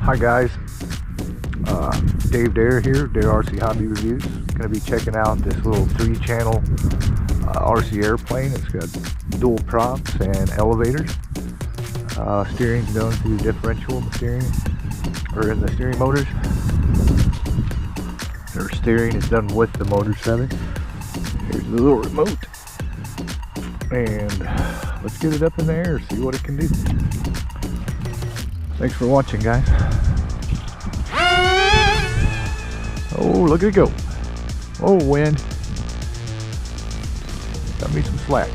Hi guys, Dave Dare here, Dare RC Hobby Reviews. Going to be checking out this little 3-channel RC airplane. It's got dual props and elevators. Steering's done through the differential in the steering, or in the steering motors. Their steering is done with the motor setting. Here's the little remote, and let's get it up in the air, see what it can do. Thanks for watching, guys. Oh, look at it go. Oh, wind. Got me some slack.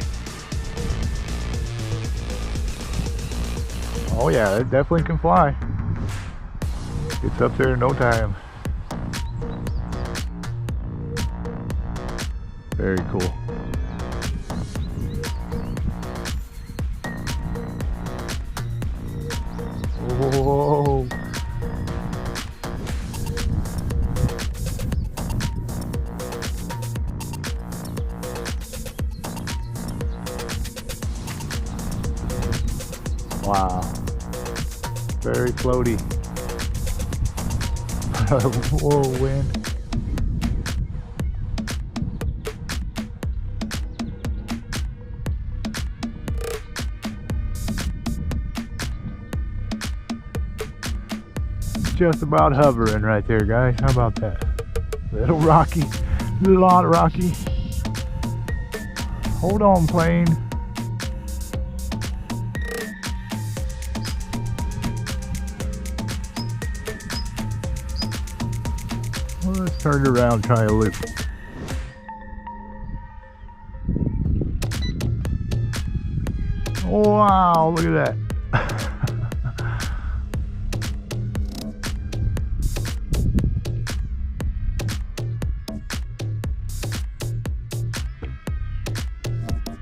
Oh yeah, it definitely can fly. It's up there in no time. Very cool. Whoa. Wow. Very floaty. Whoa, wind. Just about hovering right there, guys. How about that? Little rocky, a lot rocky. Hold on, plane. Well, let's turn it around, try a loop. Wow, look at that.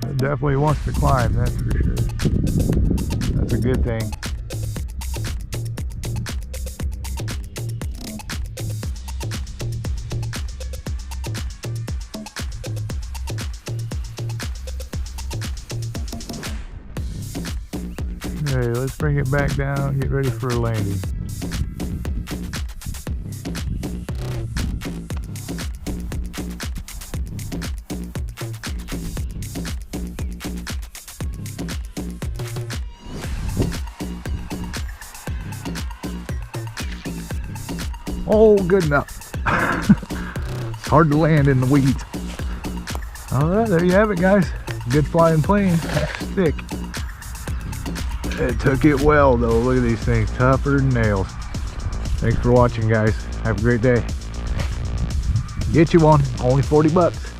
It definitely wants to climb, that's for sure. That's a good thing. Okay, let's bring it back down, get ready for a landing. Oh, good enough. It's hard to land in the weeds. Alright, there you have it, guys. Good flying plane. Thick. It took it well, though. Look at these things. Tougher than nails. Thanks for watching, guys. Have a great day. Get you one. Only $40.